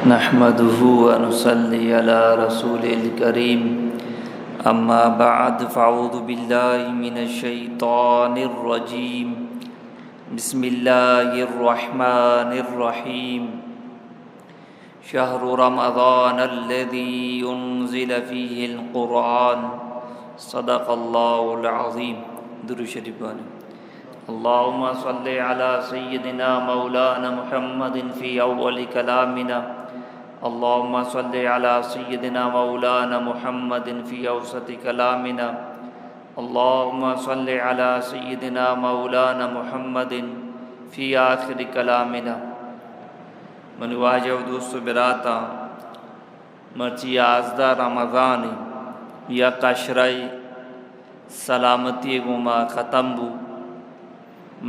नहमदुहु व नुसल्ली अला रसूलिल करीम अम्मा बअद फ़अऊज़ु बिल्लाहि मिनश शैतानिर रजीम बिस्मिल्लाहिर रहमानिर रहीम शहरु रमज़ानल्लज़ी उन्ज़िला फ़ीहिल क़ुरआन सदक़ल्लाहुल अज़ीम। दुरूद शरीफ पढ़ें। अल्लाहुम्मा सल्लि अला सय्यिदिना मौलाना मुहम्मदिन फ़ी अव्वलि कलामिना अल्लाहुम्मा सल्लि अला सय्यिदिना मौलाना मुहम्मदिन फ़ी औसति कलामिना अल्लाहुम्मा सल्लि अला सय्यिदिना मौलाना मुहम्मदिन फ़ी आखिरि कलामिना। मन वाजब दोस्तों बिराता मर्ची आज़दा रमज़ानी या कशराई सलामती गुमा ख़त्म बू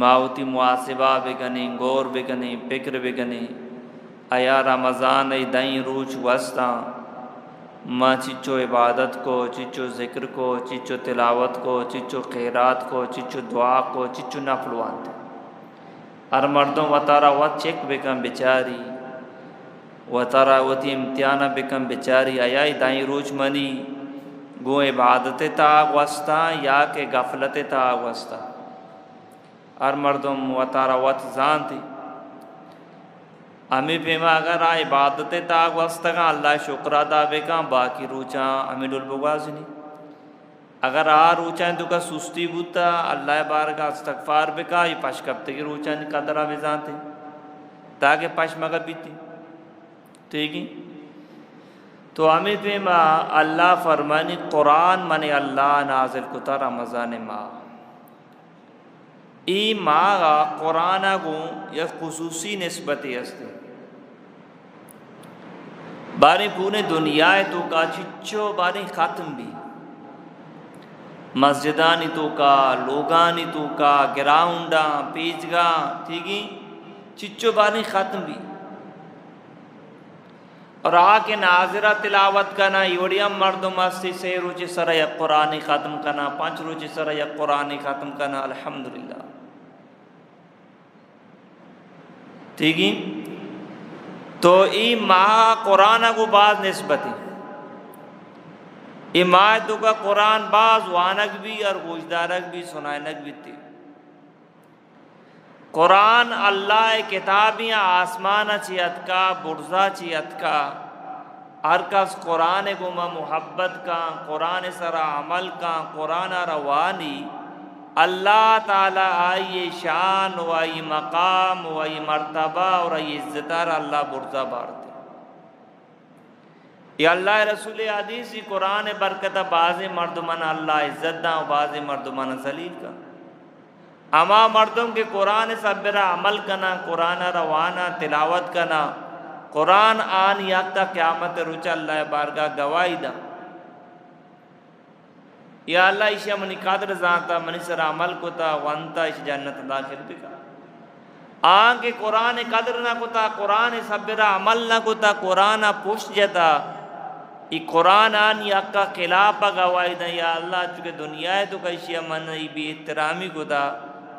मावती मुआसिबा बेगनी गौर बेगनी फिक्र बेगनी आया रमज़ान दई रूच वस्ता माँ चिचो इबादत को, चिचो ज़िक्र को, चिचो तिलावत को, चिचो खैरात को, चिचो दुआ को, चिचो नफलवान हर मर्दों वतारा वत चेक बेकम बेचारी वतारा वती इम्तिहान बेकम बेचारी आया दाई रूच मनी गो इबादत ताग वस्ता या के गफलत ताग वस्ता हर मर्दों वतारा वत जानती अमी पेमा अगर आ इबादत ताग वस्ता का अल्लाह शुक्र अदा बेका बाकी रूचा अमीरुल बुगाजनी अगर आ रूचा तो का सुस्ती बूता अल्लाह बार का इस्तगफार बेका ये पश कब तक रूचा कदरा में जानते ताकि पश मगर बीती ठीक है। तो अमी पेमा अल्लाह फरमानी कुरान मने अल्लाह नाजिल कुता रमज़ान माह ई माह कुरान को यह खुसूसी निस्बती हस्ते बारी पूरे दुनिया तो का चिच्चो बारी ख़त्म भी मस्जिदानी तो का लोगानी तो का ग्राउंडा पेजगा ठीक है चिच्चो बारी ख़त्म भी और आके नाजरा तिलावत करना योड़िया मर्द मस्ती से रुचि सर या कुरानी ख़त्म करना 5 रुचि सर या कुरानी ख़त्म करना अल्हम्दुलिल्लाह ठीक है। तो ई माह कुरान को बाज निस्बती ई माह तो का कुरान बाज वानक भी और गोशदारक भी सुनानक भी थी। कुरान अल्लाह किताबियाँ आसमान चियत का बुर्जा चियत का हर कस कुरान गुमा मुहब्बत का कुरान सरा अमल का कुरान रवानी अल्लाह ताला आई शान वाई मकाम वाई मर्तबा और आई इज्जतार अल्लाह बुर्जा बारते ये अल्लाह रसूल हदीस कुरान बरकत बाज़ मर्दमन अल्लाह इज्जत दा बाज़ मर्दमन जलील का अमा मर्दों के कुरान सबरा अमल करना कुरान रवाना तिलावत करना कुरान आन याक्ता क़यामत रुचा अल्लाह बारगा गवाही दा या अल्लाह इशा मनी कादर जानता मनी सर अमल कोता वंता इस जन्नत दाखिल बिका आके कुरान कदर ना कोता कुरान सबरा अमल ना कोता कुरान पुष्ट जता ई कुरान आन याक्का खिलाफा गवाही दा या अल्लाह चुके दुनिया है तो कैशिया मन बे एहतरामी कोता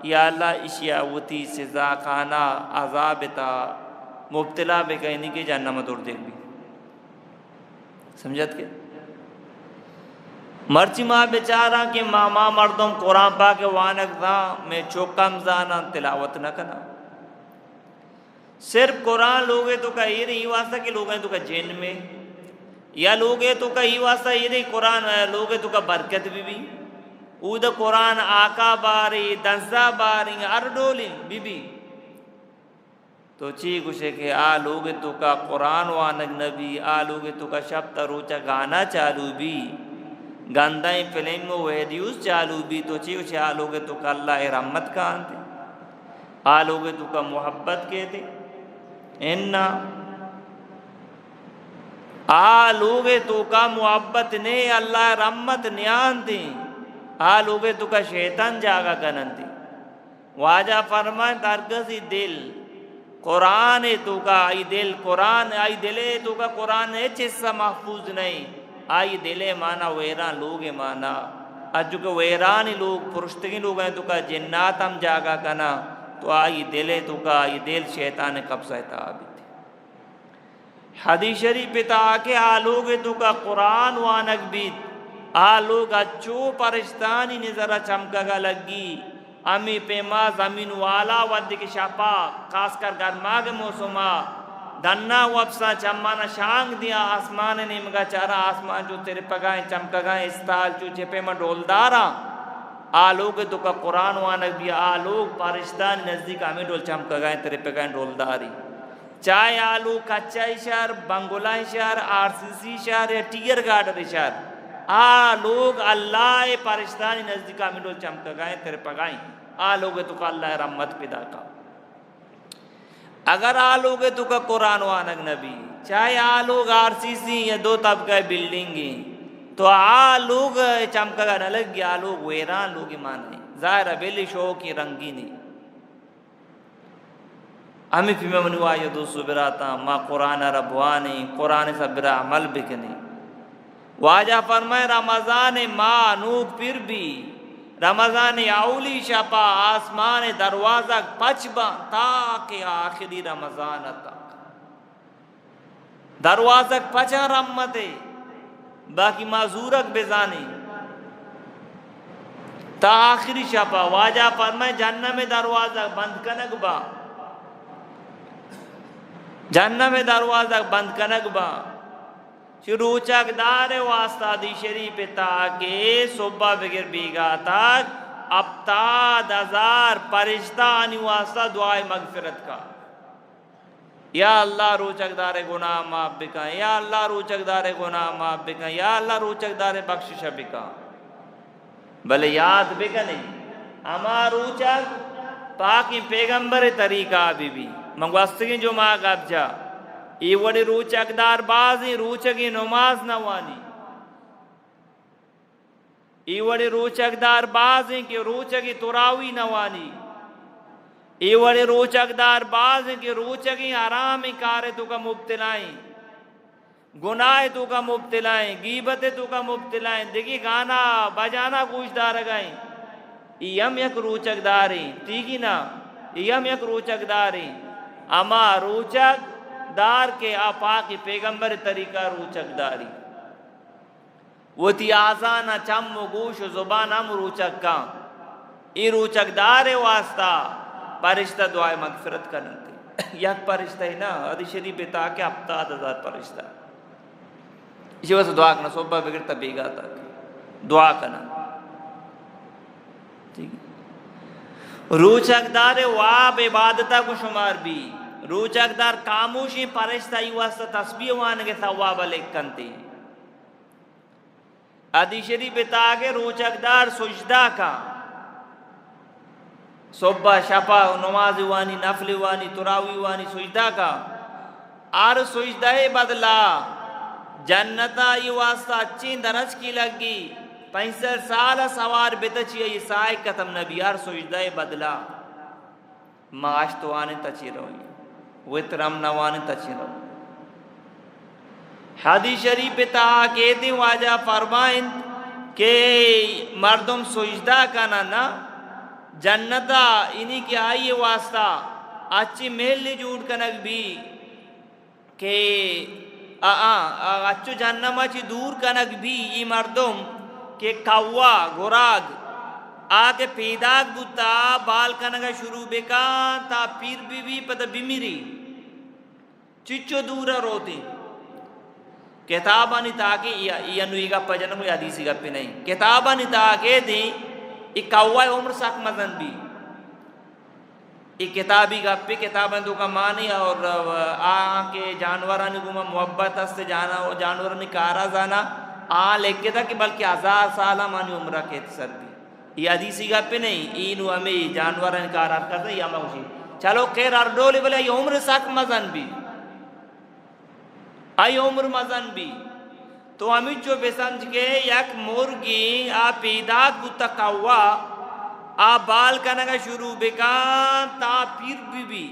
या अल्लाह इशिया वती सज़ा खाना अजाब ता मुब्तला बेकैनी के जहन्नम दूर देख भी समझत के मर्ची माँ बेचारा के मामा मर्दों कुरान पा के वानक था मैं चौकम जाना तिलावत न करना सिर्फ कुरान लोगे तो का ये नहीं वास्ता कि लोग हैं तो का जेल में या लोग हैं तो का ये वास्ता ये नहीं कुरान लोगे तो का बरकत भी उद कुरान आका बारी दंसा बारी अरडोली बीबी तो ची गुशे के आ लोगे तो का कुरान वानक नबी आ लोगे तो का शब्द रोचा गाना चालू भी गंदाई फिल्म वेडियोस चालू भी तो ची उसे आ लोगे तो का अल्लाह रहमत का आनते आ लोगे तो का मोहब्बत कहते इन्ना आ लोगे तो का मोहब्बत ने अल्लाह रहमत न्यान दी आ लोगे तो का शैतान जागा कनंती वाजा फरमाए तारगसी दिल कुरान है तो का आई दिल कुरान आई दिले तो का कुरान है चिस्सा महफूज नहीं आई दिले माना वेरा लोग माना अज के वेरानी लोग पुरुषतगी लोग हैं तो का जिन्नात हम जागा कना तो आई दिले तो का आई दिल शैतान कब्जा था हदीस शरीफ पिता के आलोग तो का कुरान वानक बीत आलोग अच्छो परिस्तानी ने जरा चमकगा लगी अमी पेमा जमीन वाला वद के शापा खासकर गर्मा के मौसमा दन्ना वपसा चम्माना शांग दिया आसमान ने मगा चारा आसमान जो तेरे पगाए चमकगाए इस्ताल जो चेपे में डोलदारा आलोग तो का कुरान वानक भी आलोग पारिस्तान नजदीक हमें डोल चमकगाए तेरे पगाए डोलदारी चाहे आलू कच्चा शहर बंगोला शहर आरसीसी शहर या टीयर गार्डन शहर आ लोग अल्लाह पारिस्तानी नजदीक हमें डोल चमकगाए तेरे पगाए आ लोग तो का अल्लाह रहमत पैदा का अगर आ लोग तो का कुरान वानक नबी चाहे आ लोग आरसीसी या दो तबका बिल्डिंग तो आ लोग चमकगा न लग गया लोग वेरान लोग माने जाहिर बेली शो की रंगीनी अमी फिर मनुआ ये दो सुबराता माँ कुरान रबवानी कुरान सबरा अमल बिकनी वाजा फरमाए रमज़ान माँ नूक फिर भी रमज़ान आउली शपा आसमान दरवाज़ा पचबा ताकि आखिरी रमज़ान तक दरवाज़ा पचा रमते बाकी माजूरक बेजानी ता आखिरी शपा वाजा फरमाए जन्नत में दरवाज़ा बंद कनक बा जन्नत में दरवाज़ा बंद कनक बा शुरू चकदार वास्ता दी शरीफ ताके सुबह बगैर बीगा तक अब्ताद हजार परिश्ता आनी वास्ता दुआए मगफिरत का या अल्लाह रोचकदार गुनाह माफ बिका या अल्लाह रोचकदार गुनाह माफ बिका या अल्लाह रोचकदार बख्शिश बिका भले याद बिका नहीं अमा रोचक पाकि पैगंबर तरीका बीबी मंगवास्तगी जो माँ गब्जा ये वड़े रोचकदार बाजी रोचकी नमाज नवानी ये वड़े रोचकदार बाजी के रोचकी तुरावी नवानी ये वड़े रोचकदार बाजी के रोचकी आराम कारे तो का मुब्तलाएं गुनाह तो का मुब्तलाएं गीबत तो का मुब्तलाएं देखिए गाना बजाना गूशदार गए यम यक रोचकदारी तीगी ना यम यक रोचकदारी अमा रोचक दार के आपा की पैगंबर तरीका रोचकदारी वो ती आजाना चम गोश जुबान हम रोचक का ये रोचकदार वास्ता परिश्ता दुआ मगफिरत करते यक परिश्ता है ना अदी शरीफ बेता के अब्ताद हजार परिश्ता इसी वजह से दुआ करना सुबह बिगड़ता बेगा तक दुआ करना ठीक रोचकदार वाब इबादता को शुमार भी रोचकदार खामोशी परिश्ता वास्ता तस्बीह वान के सवाब लेकनते अदी शरीफ बेता के रोचकदार सुजदा का सुबह शफा नमाज वानी नफल वानी तुरावी वानी सुजदा का आर सुजदा बदला जन्नता ये वास्ता अच्छी दरज की लगी 65 साल सवार बेतची ये साय कतम नबी यार सुजदा बदला माश तो आने तची रही वित्रम नवाने तची रहो हदीस शरीफ ता कहते वाजा फरमाइन के मर्दम सुजदा का ना जन्नता इन्हीं के आइए वास्ता अच्छी मेल जूट कनक भी के अच्छु जन्नमा ची दूर कनक भी ये मर्दम के कौवा गुराग आके पैदाक बुता बाल कनगा शुरू बेका ता पीर भी पता बिमिरी चिच्चो दूर रोती किताबानी ताके यनुईगा पजन कोई हदीसी गप्पे नहीं किताबानी ताके दी एक कौवा उम्र साक मजन भी एक किताबी गप्पे किताबन तो का मानी और आके जानवरानी गुमा मोहब्बत से जाना और जानवरानी कारा जाना आ लेके था कि बल्कि 1000 साल मानी उम्र के सर भी ये हदीसी गप्पे नहीं इन हमें जानवर कार करते या मौसी चलो खैर अर्डोली बोले ये उम्र साक मजन भी आई उम्र मजन भी तो हमें जो बेसमझ के यक मुर्गी आ पैदा गुता कौवा आ बाल कनगा शुरू बेका ता पीर भी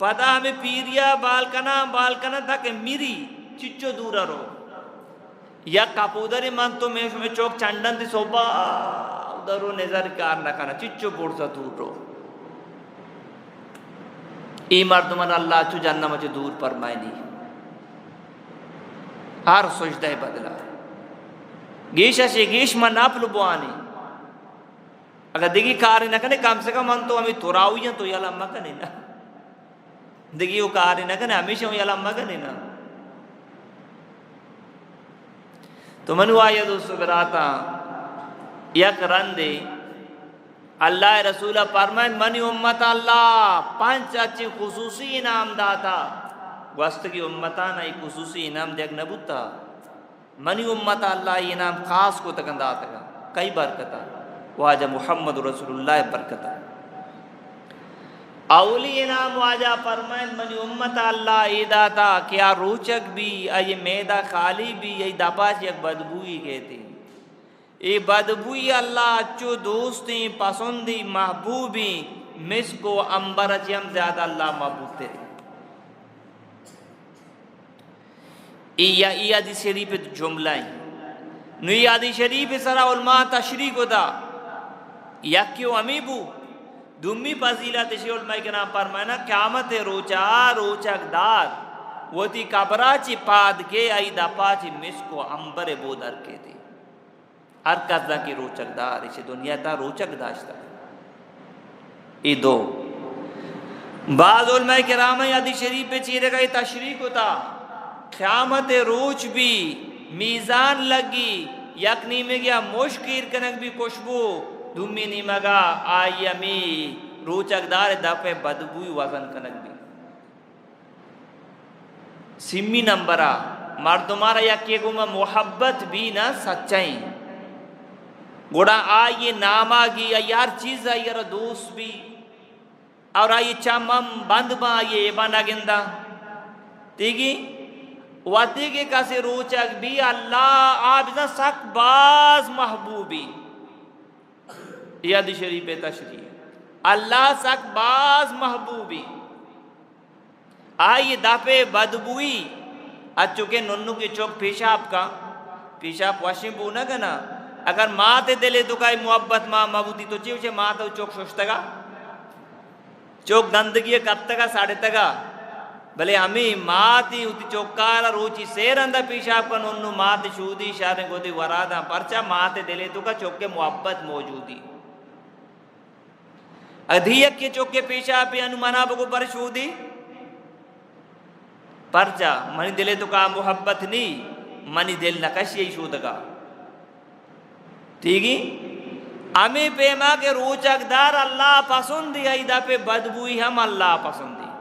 पता हमें पीरिया बाल कना था कि मिरी चिच्चो दूर रो या कापोदरी मन तो में चौक चंडन थी सोबा उधर नजर कार न करना चिच्चो बोड़ सा दूर रो ई मर्दमन अल्लाह चु जन्नम च दूर फरमायनी हर सजदे बदला गीश से गीश मन नापल बुआनी अगर दिगी कार न कने कम से कम हम तो हमें थोराउया तो याला मगने ना दिगी वो कार न कने हमेशा याला मगने ना तो मनु आया दोस्तों बराता यक रंदे अल्लाह रसूल फरमाए मनी उम्मत अल्लाह पांच अच्छे खुसूसी इनाम दाता वस्त की उम्मता ना एक खुसूसी इनाम देख नबुता मनी उम्मत अल्लाह इनाम खास को तकंदा तका कई बरकता वाजा मुहम्मद रसूलुल्लाह बरकता अवली इनाम वाजा फरमाए मनी उम्मत अल्लाह इदाता क्या रोचक भी ये मैदा खाली भी ये दपाच एक बदबूई कहती ये बदबूई अल्लाह अच्छो दोस्ती पसंदी महबूबी मिस को अंबर अचम ज्यादा अल्लाह महबूब तेरे ई आदि शरीफ जुमला नुई आदि शरीफ सरा उलमा तशरीक होता या क्यों अमीबू दुम्मी फजीलत उलमा के नाम पर मैंने क़यामत रोचा रोचकदार वो थी कबराची पाद के आई दपाची मिस को अंबर बोदर के थे हर कदा की रोचकदार इसे दुनिया था रोचक दाश्ता ये दो बाज़ उलमा किराम आदि शरीफ पे चीरे का तशरीक होता क़यामत रोच भी मीज़ान लगी यकनी में गया मुश्किल कनक भी खुशबू दुम्मी निमगा आयमी रोचकदार दफे बदबू वजन कनक भी सिम्मी नंबरा मर्दुमारा यके गुमा मोहब्बत भी ना सच्चाई गोड़ा आ ये नामा की यार चीज है यार दोस्त भी और आ ये चमम बंद बा ये बना गिंदा तीगी वाते के कासे रोचक भी अल्लाह आप इतना सक बाज महबूबी याद शरीफ तशरी अल्लाह सक बाज महबूबी आइए दापे बदबुई अचुके नुन्नू के चौक पेशाब का पेशाब वाशिंग बूना का ना अगर माते दिले तो का मोहब्बत माँ मबूती तो चाहिए माँ तो चौक सोचतगा चौक गंदगी कब तक साढ़े तका भले हमें माती उती चौकारा रोची शेर अंदा पेशाब का नुन्नू माते शूदी शारे गोदी वरादा परचा माते दिले तो का चौक के मोहब्बत मौजूदी अधियक के चौक के पेशाब पे अनुमाना बको पर शूदी परचा मनी दिले तो का मोहब्बत नहीं मनी दिल नकश यही शूदगा ठीक है हमें पेमा के रोचकदार अल्लाह पसंद है इदा पे बदबूई हम अल्लाह पसंद है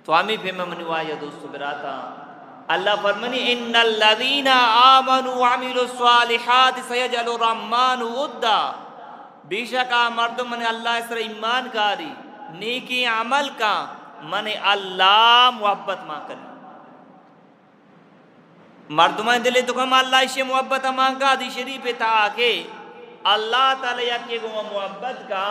तो हमें पेमा मनवा या दोस्तों बिराता अल्लाह फरमानी इन्नल लज़ीना आमनु व अमिलुस सालिहात सयजअलु रहमानु उद्दा बेशक मर्द मने अल्लाह इस ईमान कारी नेकी अमल का मने अल्लाह मोहब्बत मा करी मर्दुमा दिले तो कम अल्लाह इसे मोहब्बत मांगा दी शरीफ था के अल्लाह ताला यके गो मोहब्बत का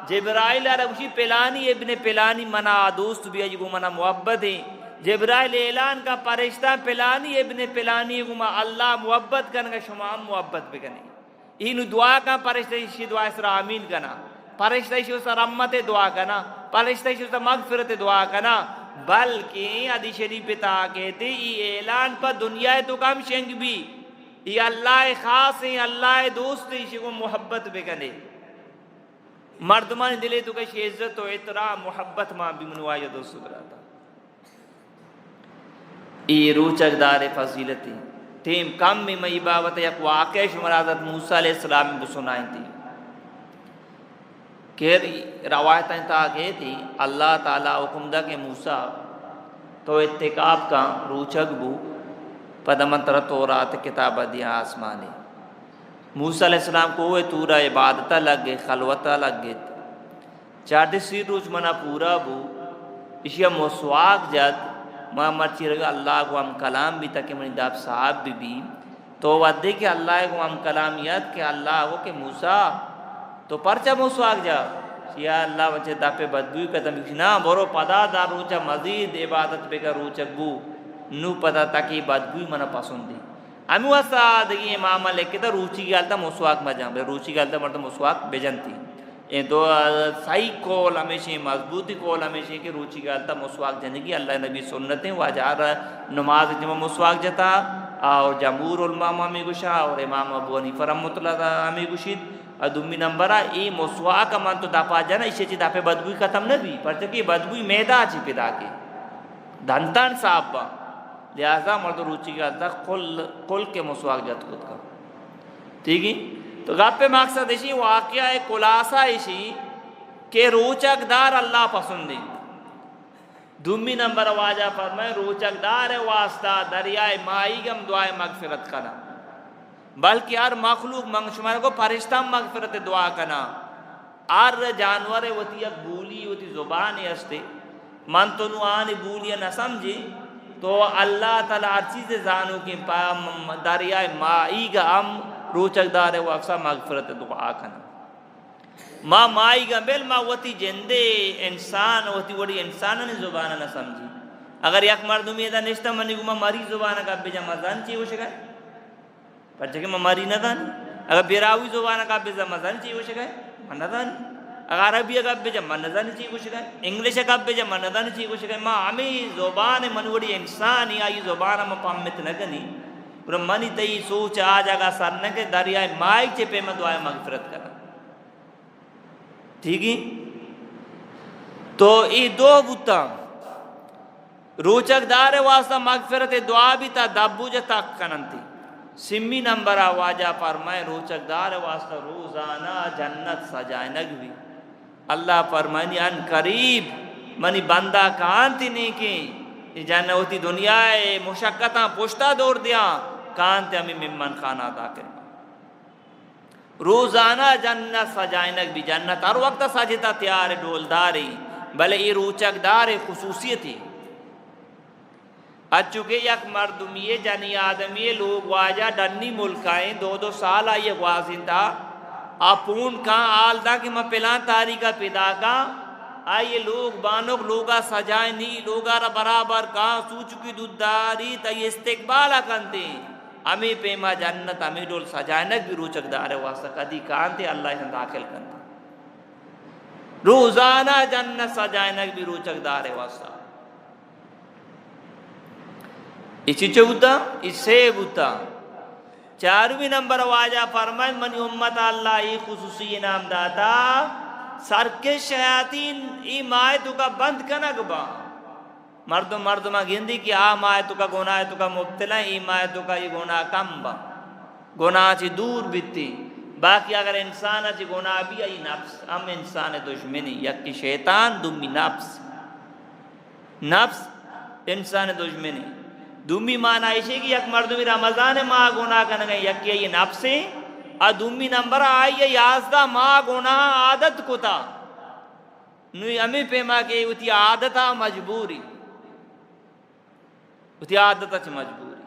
जिब्राइल अरबशी पेलानी इब्ने पेलानी मना दोस्त भी अजी गो मना मोहब्बत है जिब्राइल ऐलान का परिश्ता पेलानी इब्ने पेलानी गुमा अल्लाह मोहब्बत करने का शुमाम मोहब्बत भी करने इन दुआ का परिश्ता इसी दुआ इसरा आमीन करना परिश्ता इसी उस रहमत दुआ करना परिश्ता इसी उस मगफिरत दुआ करना बल्कि आदि शरीफ पिता कहते ये ऐलान पर दुनिया तो कम शेंग भी ये अल्लाह खास है अल्लाह दोस्त इसी को मोहब्बत भी करे मर्दमान दिले तो कहीं इज्जत तो इतरा मोहब्बत माँ भी मनवाया दोस्तों बराता ये रोचकदार फजीलती टीम कम में मई बाबत एक वाक़या शुमराजत मूसा अलैहिस्सलाम में सुनाई थी के रवायतें ताकि थी अल्लाह ताला हुक्मदा के मूसा तो इत्तिकाब का रोचक बू पदमंतर तौरात किताब दिया आसमानी मूसा अलैहिस्सलाम को वे तूरा इबादत लग गए खलवता लग गए चार रोज मना पूरा बू इशिया मसवाक जद मोहम्मद चिरगा अल्लाह को हम कलाम भी तक मनी दाब साहब भी तो वदे के अल्लाह को हम कलाम याद के अल्लाह को के मूसा तो परचा मसवाक जा या अल्लाह बच्चे दापे बदबू कदम ना बोरो पदा दा रोचा मजीद इबादत पे का रोचक बू नू पता ताकि बदबू मना पसंद दी अमी वसा दगी मामा लेके तो रुचि गालता मसवाक मजा रुचि गालता मर्द मसवाक बेजनती ए दो सही कौल हमेशा मजबूती कौल हमेशा कि रुचि गालता मुसवाक जनेगी अल्लाह नबी सुन्नतें वाजार नमाज जमा मुसवाक जता और जमहूर उलमा में गुशा और इमाम अबू हनीफा रहमतुल्लाह में गुशिद और दुमी नंबरा ये मुसवाक मन तो दापा जाना इसे ची दापे बदबू खत्म न भी पर कि बदबू मैदा ची पिदा के धनतन साहब लिहाजा मर्द रुचि गालता कुल के मुसवाक जत खुद का ठीक है। तो गप्पे मकसद इसी वाक़या खुलासा इसी के रोचकदार अल्लाह पसंद है। दुमी नंबर वाजा फरमाए रोचकदार वास्ता दरियाए माई गम दुआए मगफिरत करना बल्कि हर मखलूक मंगशुमार को फरिश्ता मगफिरत दुआ करना आर जानवर वती बोली वती जुबान हस्ते मन तो नुआन बोलिया न समझी तो अल्लाह ताला हर चीज़ जानो कि दरियाए माई गम रोचकदार है वो अक्सर मगफरत दुआ करना माँ माई गंबेल माँ वती जिंदे इंसान वती वड़ी इंसान ने जुबान न समझी अगर यक मर्दुमी ऐसा निश्ता मनी गुमा मरी जुबान का बेजा मजान चाहिए वो शिकाय पर जगह मरी न दान अगर बेरावी जुबान का बेजा मजान चाहिए वो शिकाय मन दान अगर अरबी का बेजा मन दान चाहिए वो शिकाय इंग्लिश का बेजा मन दान चाहिए वो शिकाय माँ हमें जुबान मन वड़ी इंसान ही आई जुबान में पामित न गनी मनी तई सोच आ जागा सरने के दरियाए माई चेपे में दुआ मगफिरत करा ठीक है। तो ये दो बुता रोचकदार वास्ता मगफिरत दुआ भी था दबूज तक कनंती सिम्मी नंबर आवाजा फरमाए रोचकदार वास्ता रोजाना जन्नत सजानक भी अल्लाह फरमानी अन करीब मनी बंदा कांति नहीं की जाना होती दुनिया मुशक्कत पुश्ता दौड़ दिया कांत हमें मिम्मन खाना अदा कर रोजाना जन्नत सजानक भी जन्नत हर वक्त सजता तैयार डोलदारी भले ये रोचकदार खसूसियत है अचुके यक मर्दुमिये जनी आदमी लोग वाजा डन्नी मुल्काएं दो साल आइए वाजिंदा अपून का आलदा के मैं पिला तारी का पिदा का आइए लोग बानोक लोगा सजाए नी लोगा बराबर का सूचुकी दुदारी तय इस्तेकबाला कंते अमी पेमा जन्नत अमी डोल सजानक भी रोचकदार वास्ता कदी कांते अल्लाह से दाखिल कंते रोजाना जन्नत सजानक भी रोचकदार वास्ता इसी चौथा इससे बुता चारवीं नंबर वाजा फरमाए मनी उम्मत अल्लाह ही खुसूसी नाम दाता सर के शयातीन ई माए तुका बंद कनक बा मर्द मा गिंदी की आ माए तुका गुनाह तुका मुब्तला ई माए तुका ये गुनाह कम बा गुनाह ची दूर बिती बाकी अगर इंसान ची गुनाह भी आई नफ्स हम इंसान दुश्मनी यकी शैतान दुमी नफ्स इंसान दुश्मनी दुमी माना ऐसे कि यक मर्दमी रमजान माँ गुनाह कन गए यकी ये नफ्से आ दुमी नंबर आई याजदा माँ गुनाह आदत कुता नुई अमी पेमा के उती आदता मजबूरी उती आदता च मजबूरी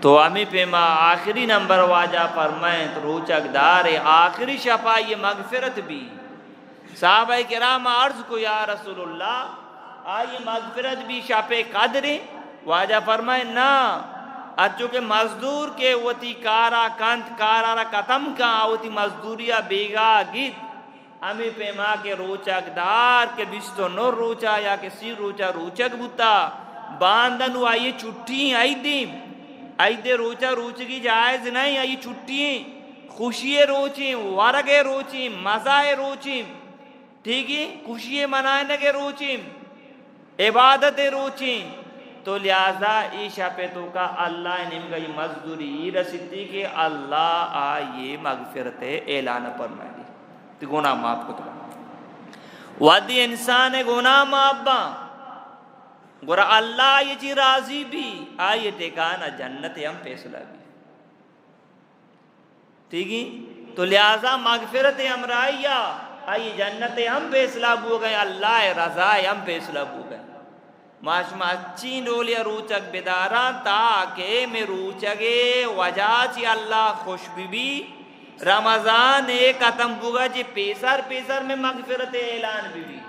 तो अमी पेमा आखिरी नंबर वाजा फरमाए तो रोचकदार आखिरी शफा ये मगफिरत भी साहबा किराम अर्ज को या रसूलुल्लाह आइए मगफिरत भी शापे कदरे वाजा फरमाए ना अच्छो के मजदूर के वती कारा कंत कारा कतम का वती मजदूरिया बेगा गीत अमी पेमा के रोचकदार के बिस्तो नो रोचा या के सी रोचा रोचक बुता बांधन आइए छुट्टी आई दे रोचा रोचगी जायज नहीं आई छुट्टी खुशिये रोची वारगे रोची मजाए रोची ठीक है खुशिये मनाने के रोची इबादत रोची तो लिहाजा ईशा पे तो का अल्लाह ने गई मजदूरी रसीदी के अल्लाह ये मगफिरत ऐलान फरमाई तो गुनाह माफ को तो वादी इंसान गुनाह माफ बा गोरा अल्लाह ये जी राजी भी आये ठिकाना जन्नत हम फैसला भी ठीक है तो लिहाजा मगफिरत हमराइया आइए जन्नत हम फैसला बो गए अल्लाह रजा हम फैसला बो गए माशमा अच्छी डोलिया रूचक बेदारा ताके में रूचगे वजाची अल्लाह खुश भी रमजान एक खत्म बुगा जी पेसर में मगफिरत ऐलान भी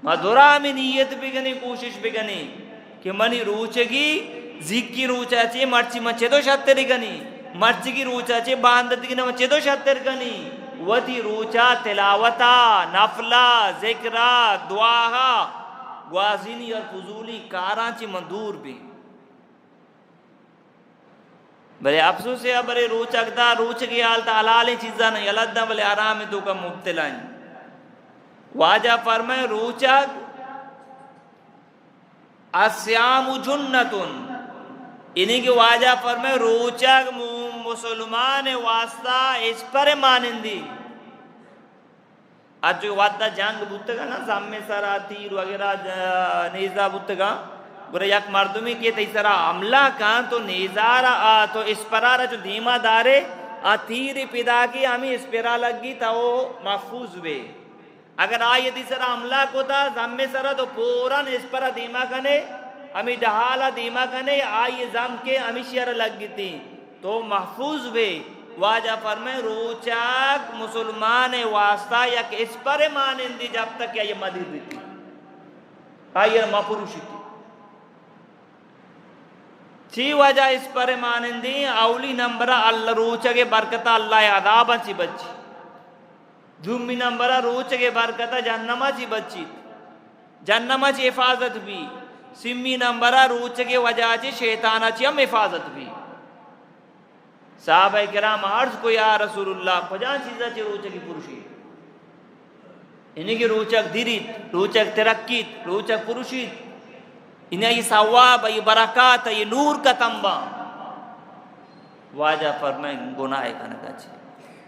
मधुरा में नीयत भी गनी कोशिश भी गनी कि मनी रूचगी जिक्की रूचा चे मर्ची मचे तो शतरी गनी मर्ची की रूचा चे बांधत की नम चेदो शतर कनी वती रूचा तिलावता नफला जिक्रा दुआहा ग्वाजिनी और फजूली काराची मंदूर भी भले अफसोस है बरे रोचकदा रोच की हालत हलाल चीज़ा नहीं अलदा भले आराम तो का मुब्तला वाजा फरमाए रोचक अस्यामु जुन्नतुन इन्हीं की वाजा फरमाए रोचक मुसलमान वास्ता इस पर मानिंदी आज जो वादा जंग बुतगा ना सामने सारा तीर वगैरह नेजा बुतगा बुरे यक मर्दुमी के तीसरा हमला का तो नेजारा तो इस परारा जो धीमा दारे तीर पिदा की हमें इस पेरा लगी था वो महफूज वे अगर ये तीसरा हमला को था सामने सारा तो पूरा इस पर धीमा कने हमें डहाला धीमा कने ये जम के हमें शेर लगी थी तो महफूज वे वाजा फरमाए रोचक मुसलमान वास्ता या इस पर मानिंदी जब तक ये मदीर थी ये मपुरुषी थी ची वजह इस पर मानिंदी अवली नंबर अल्लाह रोचके बरकता अल्लाह अदाबा ची बच्ची जुम्मी नंबर रोचके बरकता जन्नमा ची बच्ची जन्नमा ची हिफाजत भी सिम्मी नंबर रोचके वजह ची शैताना ची हम हिफाजत भी साहब किराम अर्ज को या रसूलुल्लाह खुदा चीज़ा ची रोचकी पुरुषी इन्हीं की रोचक दिरित रोचक तरक्कीत रोचक पुरुषीत इन्हें ये सवाब ये बरकत ये नूर का तंबा वाजा फरमाए गुनाह कनका छे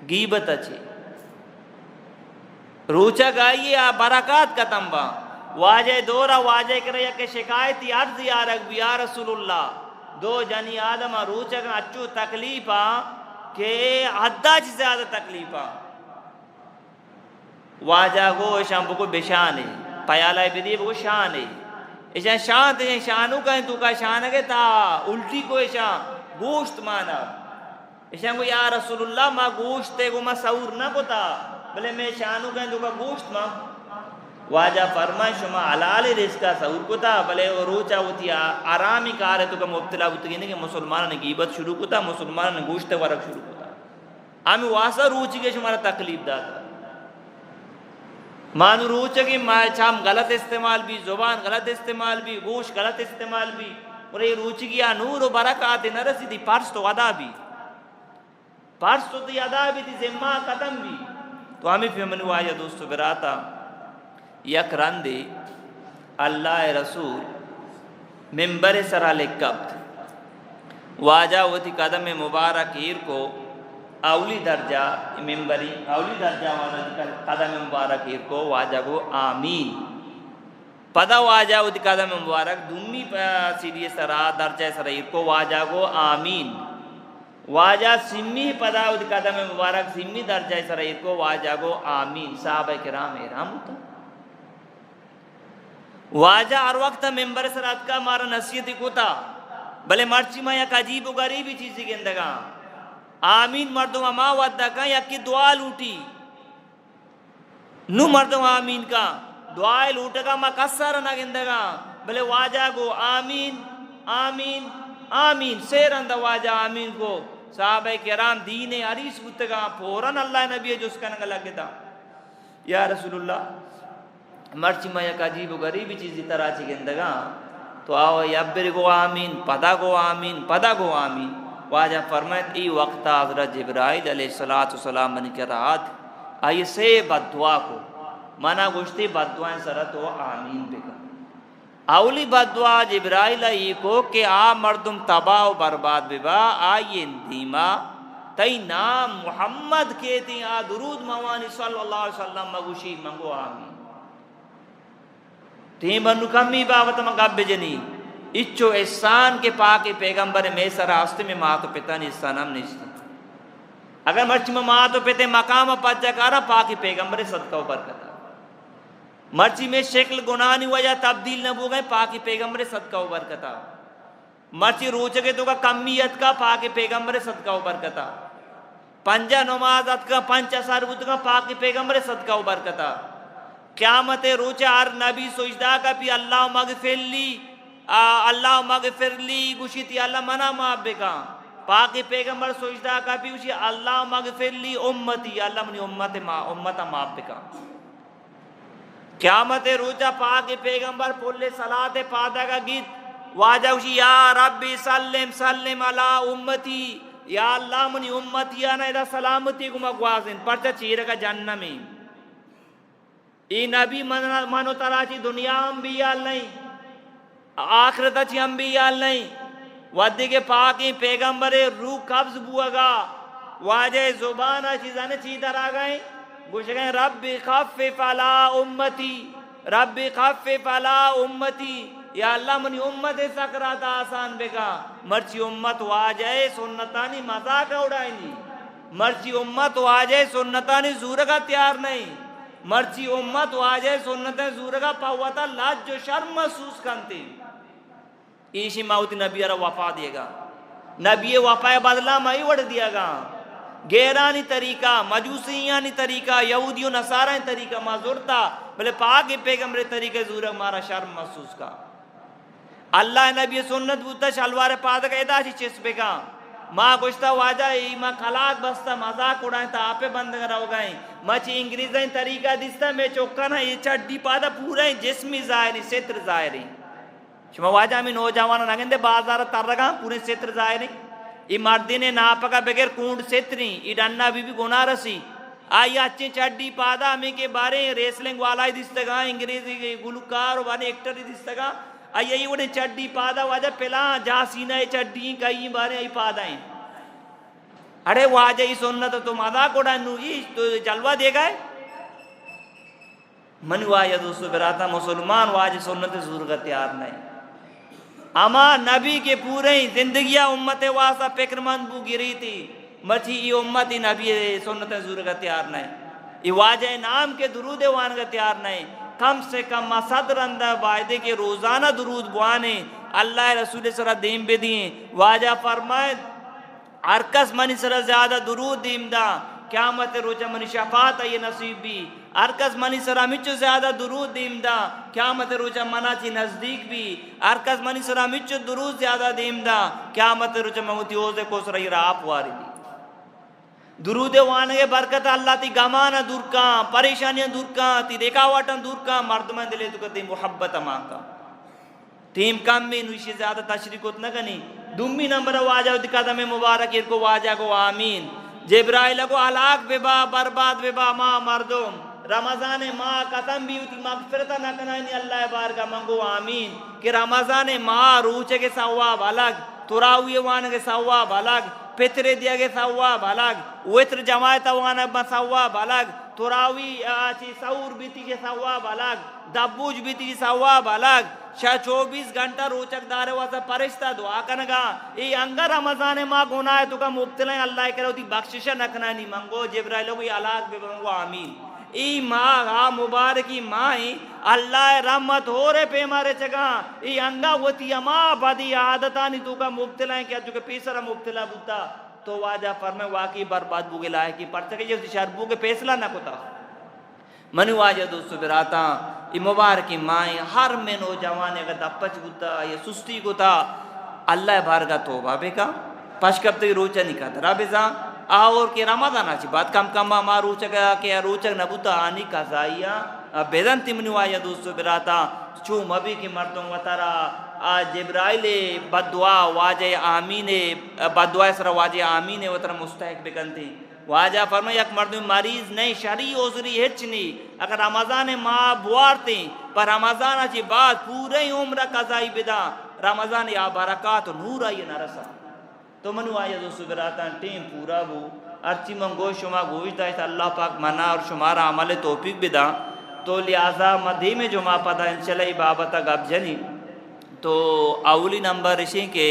गीबत छे रोचक आइए आ बरकत का तंबा वाजे दोरा वाजे करे के शिकायत अर्ज या रब या रसूलुल्लाह दो जनी आदम रोचक अच्छू तकलीफा के हद्दा से ज्यादा तकलीफा वाजा गो शाम को बेशान है पयाला बिदी को शान है ऐसा शांत है शानू कहें तू का शान है ता उल्टी को ऐसा गोश्त माना ऐसा को या रसूलुल्लाह मा गोश्त है को मा सऊर ना को ता भले मैं शानू कहें तू का गोश्त मा वाजा फरमाए शुमा हलाल रिस्का सऊर को था भले वो रोचा होती आरामी कार है तो का मुब्तला होती नहीं कि मुसलमान ने गीबत शुरू को था मुसलमान ने गोश्त वरक शुरू को था आमी वासा रोची के शुमारा तकलीफ दाता मानू रोचे की छाम गलत इस्तेमाल भी जुबान गलत इस्तेमाल भी गोश गलत इस्तेमाल भी और ये रुचि की नूर बरकत न रसीदी पर्स तो अदा भी पर्स तो अदा भी थी जिम्मा कदम भी तो हमें फिर मनु आया दोस्तों बिराता यक रंदे अल्लाह रसूल मिंबर सरा लिकब्त वाजा वो थी कदम मुबारक हीर को अवली दर्जा मिंबरी अवली दर्जा वाला कदम मुबारक हीर को वाजा को आमीन पदा वाजा उद कदम मुबारक दुम्मी सीधी सरा दर्जा सरा हीर को वाजा को आमीन वाजा सिम्मी पदा उद कदम मुबारक सिम्मी दर्जा सरा हीर को वाजा को आमीन साहब किराम एहराम होता वाजा हर वक्त मिंबर सरात का मारा नसीहत को था भले मर्ची में या अजीब गरीबी चीज के अंदगा आमीन मर्दों मा वद्दा का या की दुआ लूटी नु मर्दों आमीन का दुआ लूटेगा मा कसर ना गिंदगा भले वाजा को आमीन आमीन आमीन शेर अंदा वाजा आमीन को साहब किराम दीन अरीस बुतगा फौरन अल्लाह नबी जो उसका नंगा लगे था या रसूलुल्लाह मर्ची में या अजीब गरीबी चीज तरह ची गिंदगा तो आओ यब्बर को आमीन पदा को आमीन वाजा फरमाए ई वक्त हज़रत जिब्राइल अलैहिस्सलाम बन के रात आई से बदुआ को मना गुश्ती बदुआएं सरत हो आमीन बेका अवली बदुआ जिब्राइल ई को के आ मर्दुम तबाह बर्बाद बेबा आइए धीमा तई नाम मोहम्मद के ती आ दुरूद मवानी सल्लल्लाहु अलैहि वसल्लम मगुशी मंगो आमीन ती बनु कमी बाबत मगब जनी इच्छो एहसान के पाके पैगंबर में सरास्ते में माँ तो पिता ने सनम निश्चित अगर मर्च में माँ तो पिते मकाम पज्जाकारा पाके पैगंबर सदका बरकता मर्ची में शक्ल गुनानी वजह तब्दील न हो गए पाके पैगंबर सदका बरकता मर्ची रोचके तो का कमियत का पाके पैगंबर सदका बरकता पंजा नमाज का पंच असर का पाके पैगंबर सदका बरकता क़यामत रोचा हर नबी सोचदा का भी अल्लाह मगफिरली गुशिती अल्लाह मना माबे का पाक पैगंबर सोचदा का पीछे अल्लाह मगफिरली उम्मती, अल्लाह मनी उम्मता माफ बिका। क़यामत रोजा पाक पैगंबर पुल्ले सलात पादा का गीत वाजा उसी या रब्बी सल्लिम सल्लिम अला उम्मती, या अल्लाह मनी उम्मती ना इदा सलामती को मगवाजिन परचा चीर का जन्नत में ई नबी मनो तराची दुनिया अंबिया नहीं आखिरत अच्छी अंबिया नहीं वादी के पाकी पैगंबरे रूह कब्ज बुआगा वाजे जुबान अच्छी जाने चीदर आ गए गुश गए रब्बी खफ्फिफ अला उम्मती, रब्बी खफ्फिफ अला उम्मती, या अल्लाह मनी उम्मत सकरात आसान बेगा। मर्ची उम्मत वाजे सुन्नतानी मजाक उड़ाएंगी, मर्ची उम्मत वाजे सुन्नतानी जूर का तैयार नहीं, मर्ची उम्मत वाजे सुन्नत जूर का पावता लाज जो शर्म महसूस करती ईशी माउती नबी अरा वफा देगा, नबी वफा बदला मई वड़ दियागा। गैरानी तरीका मजूसियानी तरीका यहूदियों नसारा तरीका माजुरता बोले पाक पैगंबर तरीके जूर मारा शर्म महसूस का। अल्लाह नबी सुन्नत बुद्धा शलवार पाद का एदा चिस्पे का माँ गुश्ता वाजा माँ खलाक बस्ता मजाक उड़ाए था आपे बंद कराओ गए मची इंग्रेजी तरीका दिसता मैं चौका ना ये चड्डी पादा पूरा जिस्मी जायरी क्षेत्र जायरी शुमा वाजा में नौजवान नगंदे बाजार तरगा पूरे क्षेत्र जायरी ई मर्दी ने नापका बगैर कूंड क्षेत्री ई डन्ना भी गुनारसी आई अच्छी चड्डी पादा हमें के बारे रेसलिंग वाला ही दिसतगा इंग्रेजी गुलकार वाले एक्टर ही दिसतगा आई यही उन्हें चड्डी पादा वाजा पेला जा सीना ये चड्डी कई बारे आई पादा है अरे वाजा ही सुन्नत तो मादा कोड़ा नु ई तो जलवा देगा मनुआ या दोस्तों बराता मुसलमान वाज सुन्नत जरूर का तैयार नहीं अमा नबी के पूरे जिंदगियां उम्मत वासा फिक्रमंद बू गिरी थी मची ये उम्मत ही नबी सुन्नत जरूर का तैयार नहीं ये वाजे नाम के दुरूद वान का तैयार नहीं कम से कम सदर अंदर वायदे के रोजाना दुरूद बुआने अल्लाह रसूल सरा दीम बे दिए वाजा फरमाए अरकस मनी सरा ज्यादा दुरूद दीमदा क़यामत रोजा मनी शफात ये नसीब भी अरकस मनी सरा मिचो ज्यादा दुरूद दीमदा क़यामत रोजा मना थी नजदीक भी अरकस मनी सरा मिचो दुरूद ज्यादा दीमदा क़यामत रोजा मऊती ओज़े को सरा ये आप वारी दी दुरूद वाने के बरकत अल्लाह ती गमाना दूर का परेशानियां दूर का ती देखावटन दूर का मर्द में दिले तो कहते मोहब्बत अमा का तीम कम में नुशी ज्यादा तशरीक उतना कनी दुम्मी नंबर वाजा दिखाता में मुबारक इनको वाजा को आमीन जिब्राइल को हलाक बेबा बर्बाद बेबा माँ मर्दुम रमजान माँ कसम भी उती मगफिरत न कनानी अल्लाह बार का मंगो आमीन कि रमजान माँ रूचे के सवाब अलग तुरावी वान के सवाब अलग पितरे दिया के सवाब अलग वित्र जमायत वान सवाब अलग तुरावी सऊर बीती के सवाब अलग दबूज बीती के सवाब अलग 24 घंटा रोचक दारे वासा परिश्ता दुआ कनगा ये अंगा रमजान माँ गुनाह तुका मुब्तला अल्लाह करे उती बख्शिश नखना नहीं मंगो जिब्राइल को अलाक बे मंगो आमीन ई माँ आ मुबारकी माँ अल्लाह रहमत हो रे पे मारे चगा ई अंगा वती अमा बदी आदता नहीं तुका मुब्तला क्या चुके पेसरा मुब्तला बुता तो वाजा फरमे वाकी बर्बाद बुगे लाए की पढ़ सके जो शरबू के फैसला ना कोता मनु वाजा दोस्तों बिराता ये मुबारकी माए हर में नौजवान का दपच गुता ये सुस्ती गुता अल्लाह बार का तोबा बेका पशकब तक रोचा नहीं खाता राबेजा और के रमजान आची बात कम कम मा रोचक के रोचक नबुता आनी का जाइया बेदन तिमनु वाजा दोस्तों बिराता चू मबी की मर्दों वतारा जिब्राइल बदुआ वाजे आमीने बदुआ सरा वाजे आमीने वतरा मुस्तहिक बेकंती वाजा फरमाया एक मर्द मरीज नहीं शरी ओजरी हिच नहीं अगर रमजान माँ बुआरते पर रमजान अच्छी बात पूरे उम्र कजाई बिदा रमजान या बरकत नूर आई न रसा तो मनु आया दोस्तों बिराता टीम पूरा वो अर्ची मंगो शुमा गोविता है अल्लाह पाक मना और शुमारा अमल तौफीक बिदा तो लिहाजा मधी में जो माँ पता इंशाल्लाह बाबत गब जनी तो अवली नंबर इसी के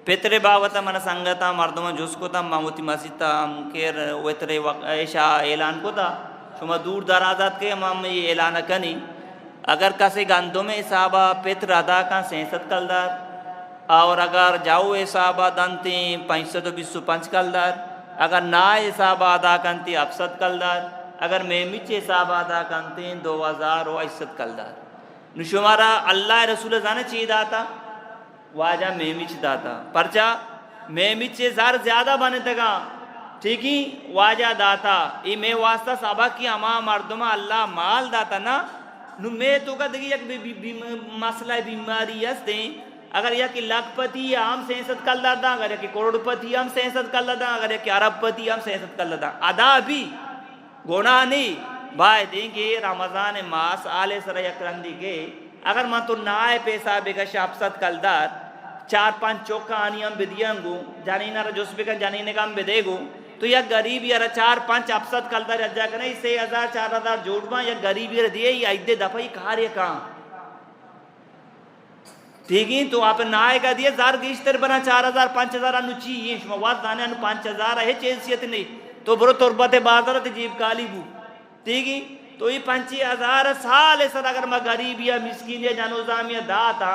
पितरे बावता मन संगता मर्दमा जुसको था मामूती मस्जिद था केर वेतरे ऐशा ऐलान को था शुमा दूर दराजात के माम ये ऐलान कनी अगर कसे गंदों में साहबा पित्र अदा का 67 कलदार और अगर जाओ साहबा दंती 525 कलदार अगर ना साहबा अदा कंती 67 कलदार अगर मेमिचे साहबा अदा कंती 2068 कलदार नुशुमारा अल्लाह रसूल जाने चाहिए दाता वाजा मेमिच दाता परचा मैं मिचे जार ज़्यादा बने तगा ठीक ही वाजा दाता ये मैं वास्ता सबा की अमा मर्दमा अल्लाह माल दाता ना नु मैं तो का दगी एक मसला बीमारी हस्ते अगर यह कि लखपति हम सेंसद कर लादा अगर कि करोड़पति हम सेंसद कर लादा अगर कि अरबपति हम सेंसद कर लादा अदा भी गोना नहीं भाई देंगे रमजान मास आले सर यकरंदी के अगर मैं तो नाए पैसा बेगा शापसद कलदार 4-5 चौका आनी हम बिदियांगू जानी ना जोश बेगा जानी ने काम बिदेगू तो यह गरीब यार 4-5 अपसद कलदार अज्जा करना 6,000-4,000 जोड़वा या गरीब यार दिए ही आइदे दफा ही कार्य कहाँ ठीक है तो आप नायका दिए जार गिश्तर बना 4,000-5,000 अनुची ये शुमावात दाने अनु 5,000 है चेसियत नहीं तो बरो तुरबते बाजार ते जीव काली बू ठीक है तो ये 5,000 साल सर अगर मैं गरीब या मिस्किन या जानोजाम या दाता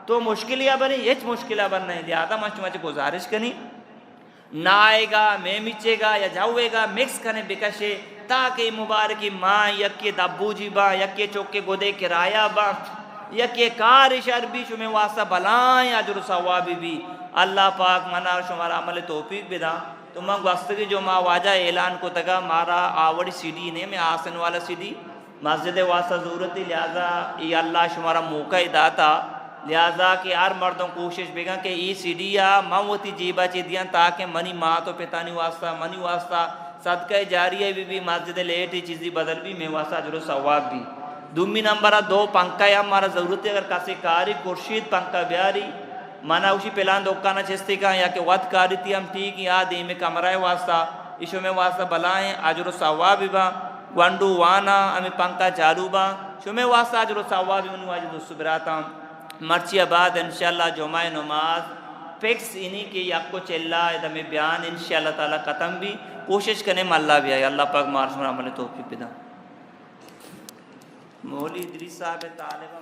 तो मुश्किल या बनी ये मुश्किल बन नहीं लिया मच मच गुजारिश करी ना आएगा मैं मिचेगा या जाऊएगा मिक्स करने बिकशे ताकि मुबारकी माँ यके दब्बू जी बा यके चौके गोदे किराया बा यके कार शरबी शुमे वास्ता बलाएं अजर सवाबी भी अल्लाह पाक मना शुमारा अमल तौफीक बिदा तो मैं वस्तगी जो माँ वाजा ऐलान को तगा मारा आवड़ी सीडी ने मैं आसन वाला सीडी मस्जिद वास्ता ज़रूरत लिहाजा ये अल्लाह शुमारा मौका ही दाता लिहाजा कि यार मर्दों कोशिश बेगा कि ये सीडी या मवती जीबा चीदियाँ ताकि मनी माँ तो पितानी वास्ता मनी वास्ता सदका जारिया भी मस्जिद लेट ही चीज़ी बदल भी मैं वास्ता अजर सवाब भी दुमी नंबर 2 पंखा या हमारा ज़रूरत है अगर कासी कारी खुर्शीद पंखा ब्यारी मना उसी पेलान दोकाना चेस्ती का या कि वत कारी थी हम ठीक याद में कमराए वास्ता इशो में वास्ता बलाएं अजर सवाब बा वंडू वाना हमें पंखा चालू बा शो में वास्ता अजर सवाब भी आज दोस्तों बराता मर्ची बाद इंशाल्लाह जुमाए नमाज फिक्स इन्हीं के आपको चिल्ला इधर में बयान इंशाल्लाह ताला ख़त्म भी कोशिश करने में अल्लाह भी आए अल्लाह पाक मार्श में अमल तौफीक बिदा मौली इदरीस साहब तालिबा